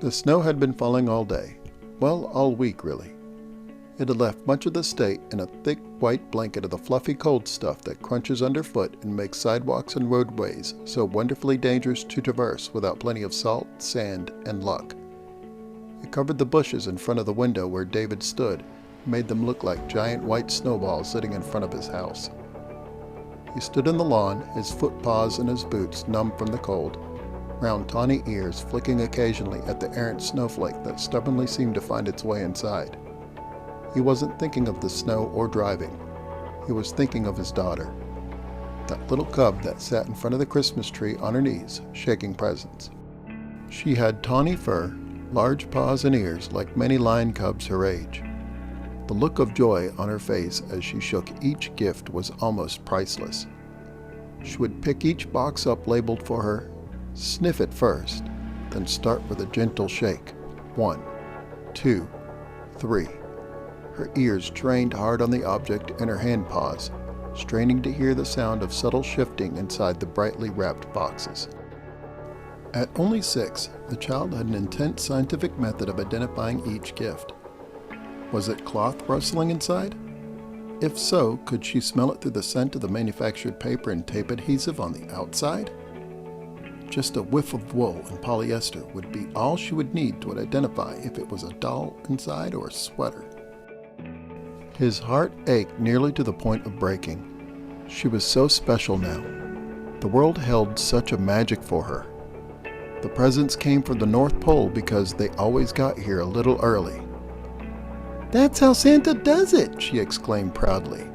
The snow had been falling all day. Well, all week, really. It had left much of the state in a thick white blanket of the fluffy cold stuff that crunches underfoot and makes sidewalks and roadways so wonderfully dangerous to traverse without plenty of salt, sand, and luck. It covered the bushes in front of the window where David stood and made them look like giant white snowballs sitting in front of his house. He stood in the lawn, his foot paws and his boots numb from the cold, round tawny ears flicking occasionally at the errant snowflake that stubbornly seemed to find its way inside. He wasn't thinking of the snow or driving. He was thinking of his daughter, that little cub that sat in front of the Christmas tree on her knees, shaking presents. She had tawny fur, large paws and ears like many lion cubs her age. The look of joy on her face as she shook each gift was almost priceless. She would pick each box up labeled for her, sniff it first, then start with a gentle shake. 1, 2, 3. Her ears trained hard on the object in her hand paws, straining to hear the sound of subtle shifting inside the brightly wrapped boxes. At only 6, the child had an intense scientific method of identifying each gift. Was it cloth rustling inside? If so, could she smell it through the scent of the manufactured paper and tape adhesive on the outside? Just a whiff of wool and polyester would be all she would need to identify if it was a doll inside or a sweater. His heart ached nearly to the point of breaking. She was so special now. The world held such a magic for her. The presents came from the North Pole because they always got here a little early. "That's how Santa does it," she exclaimed proudly.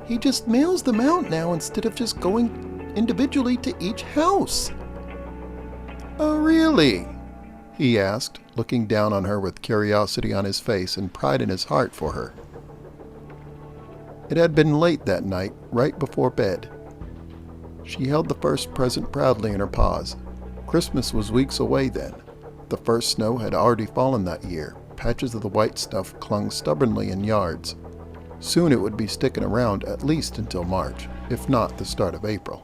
"He just mails them out now instead of just going individually to each house." "Oh, really?" he asked, looking down on her with curiosity on his face and pride in his heart for her. It had been late that night, right before bed. She held the first present proudly in her paws. Christmas was weeks away then. The first snow had already fallen that year. Patches of the white stuff clung stubbornly in yards. Soon it would be sticking around at least until March, if not the start of April.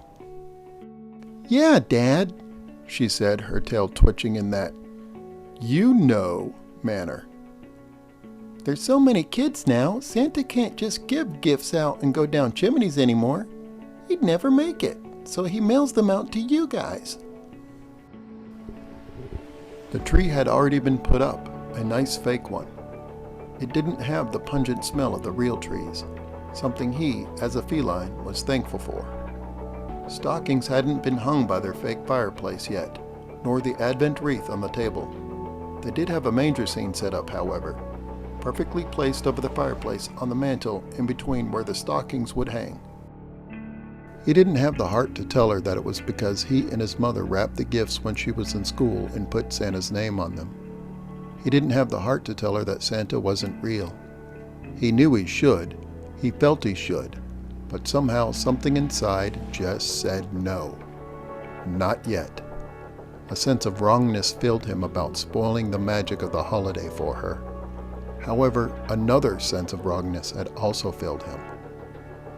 "Yeah, Dad," she said, her tail twitching in that "you-know" manner. "There's so many kids now, Santa can't just give gifts out and go down chimneys anymore. He'd never make it, so he mails them out to you guys." The tree had already been put up, a nice fake one. It didn't have the pungent smell of the real trees, something he, as a feline, was thankful for. Stockings hadn't been hung by their fake fireplace yet, nor the Advent wreath on the table. They did have a manger scene set up, however, perfectly placed over the fireplace on the mantel in between where the stockings would hang. He didn't have the heart to tell her that it was because he and his mother wrapped the gifts when she was in school and put Santa's name on them. He didn't have the heart to tell her that Santa wasn't real. He knew he should, he felt he should, but somehow something inside just said no. Not yet. A sense of wrongness filled him about spoiling the magic of the holiday for her. However, another sense of wrongness had also filled him.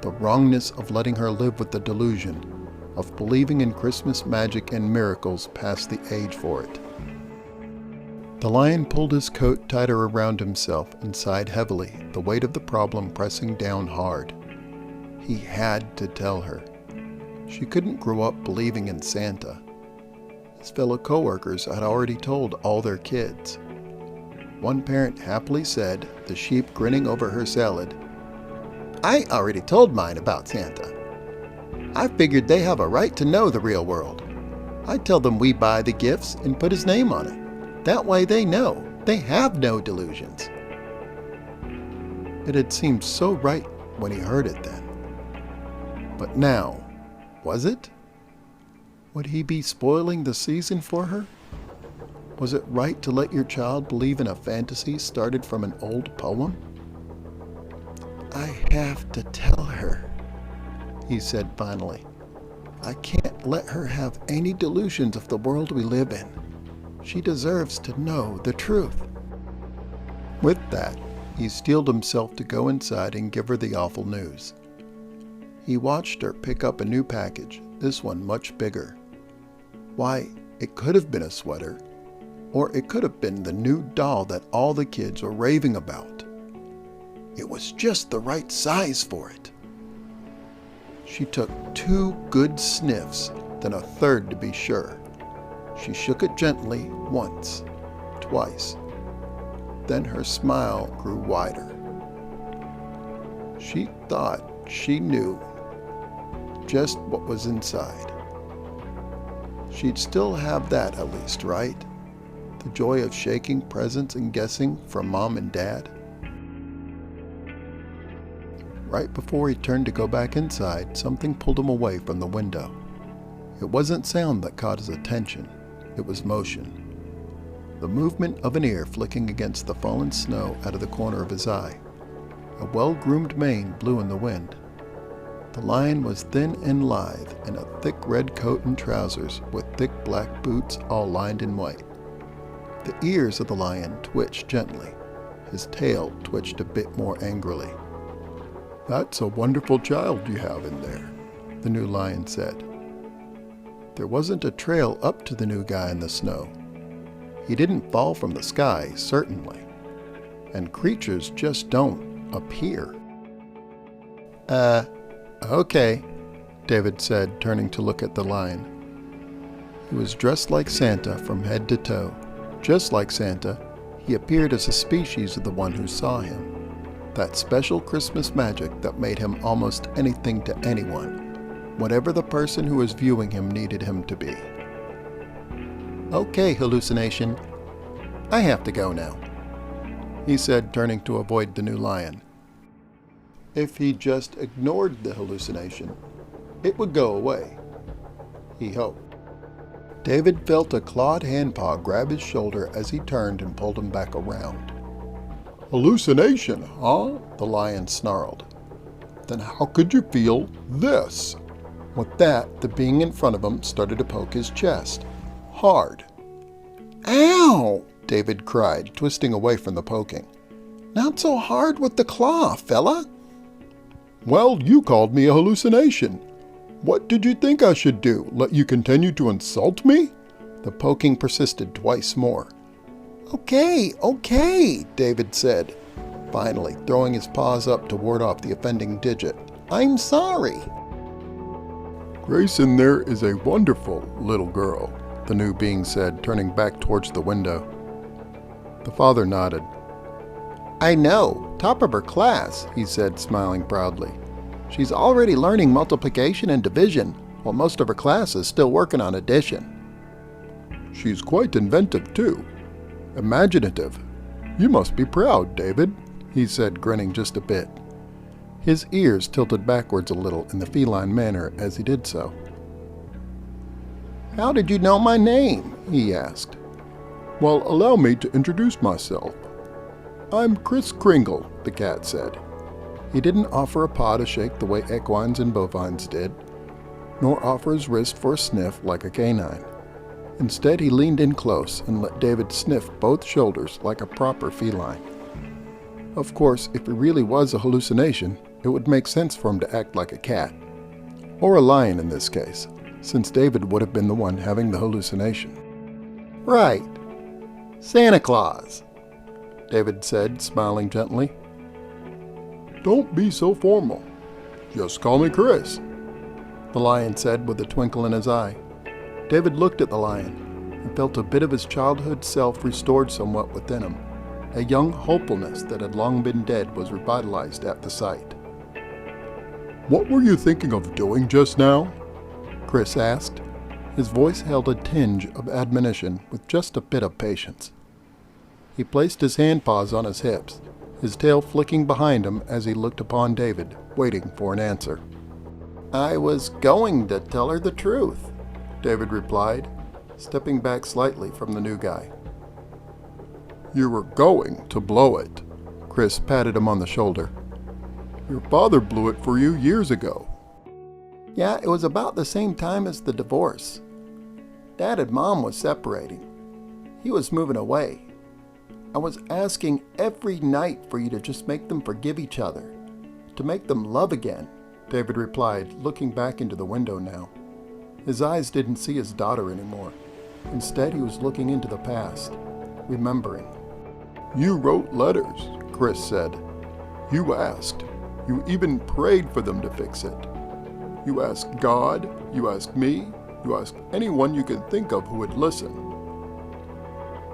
The wrongness of letting her live with the delusion, of believing in Christmas magic and miracles past the age for it. The lion pulled his coat tighter around himself and sighed heavily, the weight of the problem pressing down hard. He had to tell her. She couldn't grow up believing in Santa. His fellow coworkers had already told all their kids. One parent happily said, the sheep grinning over her salad, "I already told mine about Santa. I figured they have a right to know the real world. I tell them we buy the gifts and put his name on it. That way they know. They have no delusions." It had seemed so right when he heard it then. But now, was it? Would he be spoiling the season for her? Was it right to let your child believe in a fantasy started from an old poem? "I have to tell her," he said finally. "I can't let her have any delusions of the world we live in. She deserves to know the truth." With that, he steeled himself to go inside and give her the awful news. He watched her pick up a new package, this one much bigger. Why, it could have been a sweater. Or it could have been the new doll that all the kids were raving about. It was just the right size for it. She took 2 good sniffs, then a third to be sure. She shook it gently once, twice. Then her smile grew wider. She thought she knew just what was inside. She'd still have that at least, right? The joy of shaking presents and guessing from Mom and Dad. Right before he turned to go back inside, something pulled him away from the window. It wasn't sound that caught his attention, it was motion. The movement of an ear flicking against the fallen snow out of the corner of his eye. A well-groomed mane blew in the wind. The lion was thin and lithe in a thick red coat and trousers with thick black boots all lined in white. The ears of the lion twitched gently. His tail twitched a bit more angrily. "That's a wonderful child you have in there," the new lion said. There wasn't a trail up to the new guy in the snow. He didn't fall from the sky, certainly. And creatures just don't appear. Okay, David said, turning to look at the lion. He was dressed like Santa from head to toe. Just like Santa, he appeared as a species of the one who saw him. That special Christmas magic that made him almost anything to anyone, whatever the person who was viewing him needed him to be. "Okay, hallucination. I have to go now," he said, turning to avoid the new lion. If he just ignored the hallucination, it would go away. He hoped. David felt a clawed handpaw grab his shoulder as he turned and pulled him back around. "Hallucination, huh?" the lion snarled. "Then how could you feel this?" With that, the being in front of him started to poke his chest. Hard. "Ow!" David cried, twisting away from the poking. "Not so hard with the claw, fella." "Well, you called me a hallucination. What did you think I should do? Let you continue to insult me?" The poking persisted twice more. Okay, David said, finally throwing his paws up to ward off the offending digit. "I'm sorry." "Grace in there is a wonderful little girl," the new being said, turning back towards the window. The father nodded. "I know, top of her class," he said, smiling proudly. "She's already learning multiplication and division, while most of her class is still working on addition." "She's quite inventive, too. Imaginative. You must be proud, David," he said, grinning just a bit. His ears tilted backwards a little in the feline manner as he did so. "How did you know my name?" he asked. "Well, allow me to introduce myself. I'm Kris Kringle," the cat said. He didn't offer a paw to shake the way equines and bovines did, nor offer his wrist for a sniff like a canine. Instead, he leaned in close and let David sniff both shoulders like a proper feline. Of course, if he really was a hallucination, it would make sense for him to act like a cat. Or a lion in this case, since David would have been the one having the hallucination. "Right. Santa Claus," David said, smiling gently. "Don't be so formal. Just call me Kris," the lion said with a twinkle in his eye. David looked at the lion and felt a bit of his childhood self restored somewhat within him. A young hopefulness that had long been dead was revitalized at the sight. "What were you thinking of doing just now?" Kris asked. His voice held a tinge of admonition with just a bit of patience. He placed his hand paws on his hips, his tail flicking behind him as he looked upon David, waiting for an answer. "I was going to tell her the truth," David replied, stepping back slightly from the new guy. "You were going to blow it," Kris patted him on the shoulder. "Your father blew it for you years ago." "Yeah, it was about the same time as the divorce. Dad and Mom was separating. He was moving away. I was asking every night for you to just make them forgive each other, to make them love again," David replied, looking back into the window now. His eyes didn't see his daughter anymore. Instead, he was looking into the past, remembering. "You wrote letters," Kris said. "You asked. You even prayed for them to fix it. You asked God, you asked me, you asked anyone you could think of who would listen.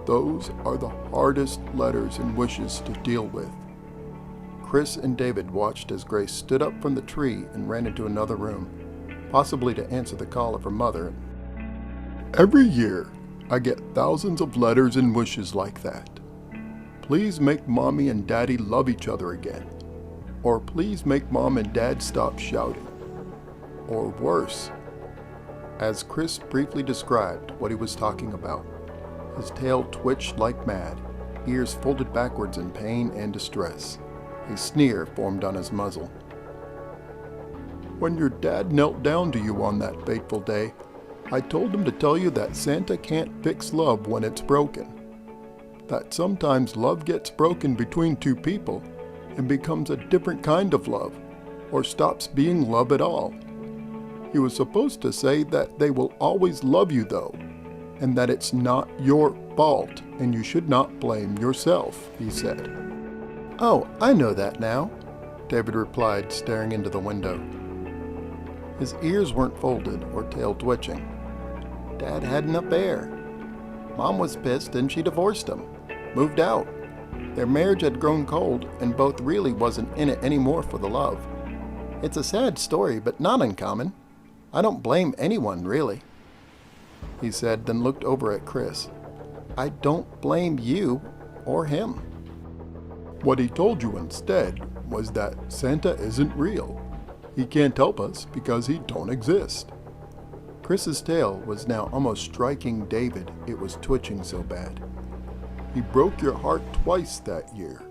Those are the hardest letters and wishes to deal with." Kris and David watched as Grace stood up from the tree and ran into another room, possibly to answer the call of her mother. "Every year, I get thousands of letters and wishes like that. Please make Mommy and Daddy love each other again. Or please make Mom and Dad stop shouting. Or worse." As Kris briefly described what he was talking about, his tail twitched like mad, ears folded backwards in pain and distress. A sneer formed on his muzzle. "When your dad knelt down to you on that fateful day, I told him to tell you that Santa can't fix love when it's broken. That sometimes love gets broken between two people and becomes a different kind of love, or stops being love at all. He was supposed to say that they will always love you though, and that it's not your fault and you should not blame yourself," he said. "Oh, I know that now," David replied, staring into the window. His ears weren't folded or tail twitching. Dad had an affair. Mom was pissed and she divorced him, moved out. Their marriage had grown cold and both really wasn't in it anymore for the love. It's a sad story, but not uncommon. I don't blame anyone, really," he said, then looked over at Kris. "I don't blame you or him." "What he told you instead was that Santa isn't real. He can't help us because he don't exist." Kris's tail was now almost striking David. It was twitching so bad. "He broke your heart twice that year."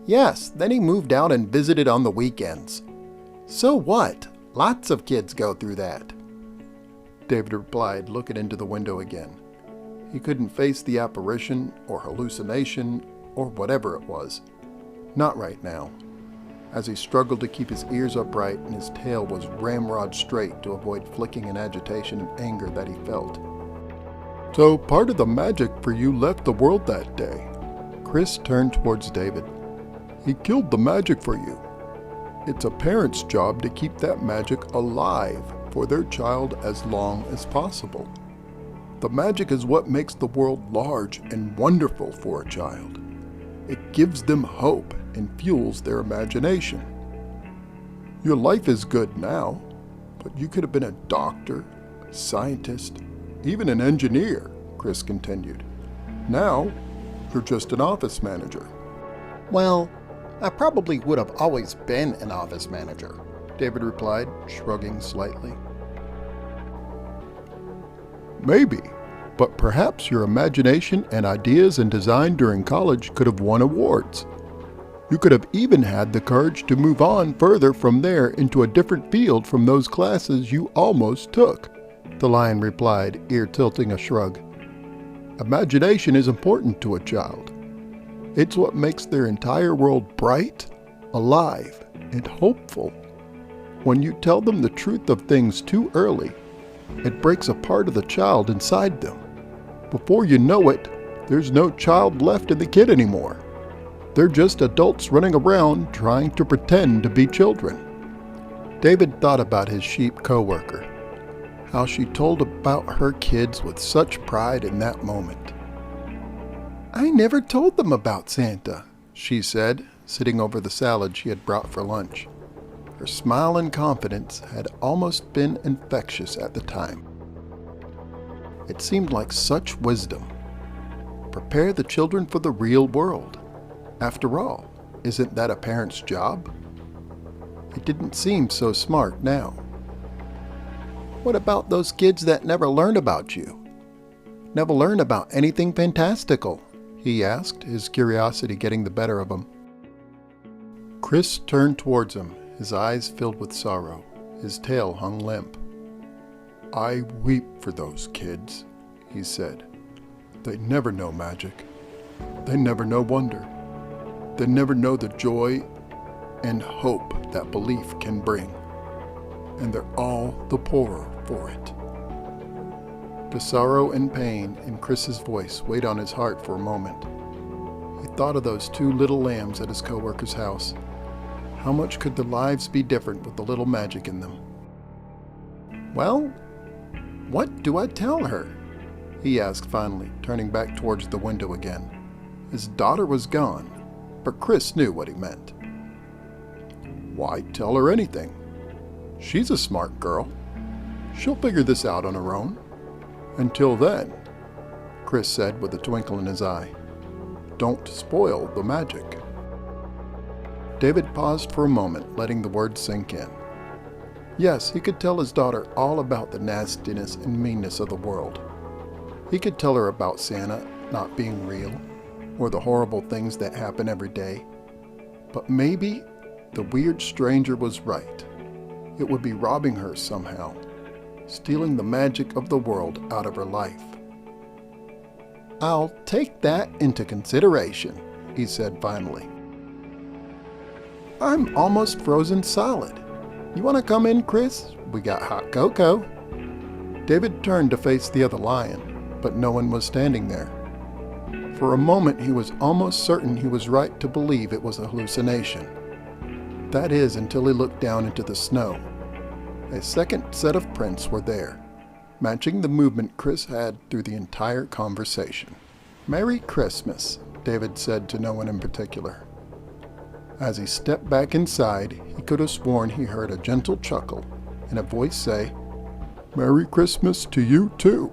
"Yes, then he moved out and visited on the weekends. So what? Lots of kids go through that," David replied, looking into the window again. He couldn't face the apparition or hallucination or whatever it was. Not right now, as he struggled to keep his ears upright and his tail was ramrod straight to avoid flicking in agitation and anger that he felt. "So part of the magic for you left the world that day." Kris turned towards David. "He killed the magic for you. It's a parent's job to keep that magic alive for their child as long as possible. The magic is what makes the world large and wonderful for a child. It gives them hope and fuels their imagination. Your life is good now, but you could have been a doctor, a scientist, even an engineer," Kris continued. "Now, you're just an office manager." "Well, I probably would have always been an office manager," David replied, shrugging slightly. "Maybe, but perhaps your imagination and ideas and design during college could have won awards. You could have even had the courage to move on further from there into a different field from those classes you almost took," the lion replied, ear tilting a shrug. "Imagination is important to a child. It's what makes their entire world bright, alive, and hopeful. When you tell them the truth of things too early, it breaks a part of the child inside them. Before you know it, there's no child left in the kid anymore. They're just adults running around trying to pretend to be children." David thought about his sheep co-worker, how she told about her kids with such pride in that moment. "I never told them about Santa," she said, sitting over the salad she had brought for lunch. Her smile and confidence had almost been infectious at the time. It seemed like such wisdom. Prepare the children for the real world. After all, isn't that a parent's job? It didn't seem so smart now. "What about those kids that never learn about you? Never learn about anything fantastical?" he asked, his curiosity getting the better of him. Kris turned towards him, his eyes filled with sorrow. His tail hung limp. "I weep for those kids," he said. "They never know magic. They never know wonder. They never know the joy and hope that belief can bring. And they're all the poorer for it." The sorrow and pain in Kris's voice weighed on his heart for a moment. He thought of those 2 little lambs at his coworker's house. How much could their lives be different with a little magic in them? "Well, what do I tell her?" he asked finally, turning back towards the window again. His daughter was gone, but Kris knew what he meant. "Why tell her anything? She's a smart girl. She'll figure this out on her own. Until then," Kris said with a twinkle in his eye, "don't spoil the magic." David paused for a moment, letting the words sink in. Yes, he could tell his daughter all about the nastiness and meanness of the world. He could tell her about Santa not being real, or the horrible things that happen every day. But maybe the weird stranger was right. It would be robbing her somehow, stealing the magic of the world out of her life. "I'll take that into consideration," he said finally. "I'm almost frozen solid. You want to come in, Kris? We got hot cocoa." David turned to face the other lion, but no one was standing there. For a moment he was almost certain he was right to believe it was a hallucination. That is, until he looked down into the snow. A second set of prints were there, matching the movement Kris had through the entire conversation. "Merry Christmas," David said to no one in particular. As he stepped back inside, he could have sworn he heard a gentle chuckle and a voice say, "Merry Christmas to you too."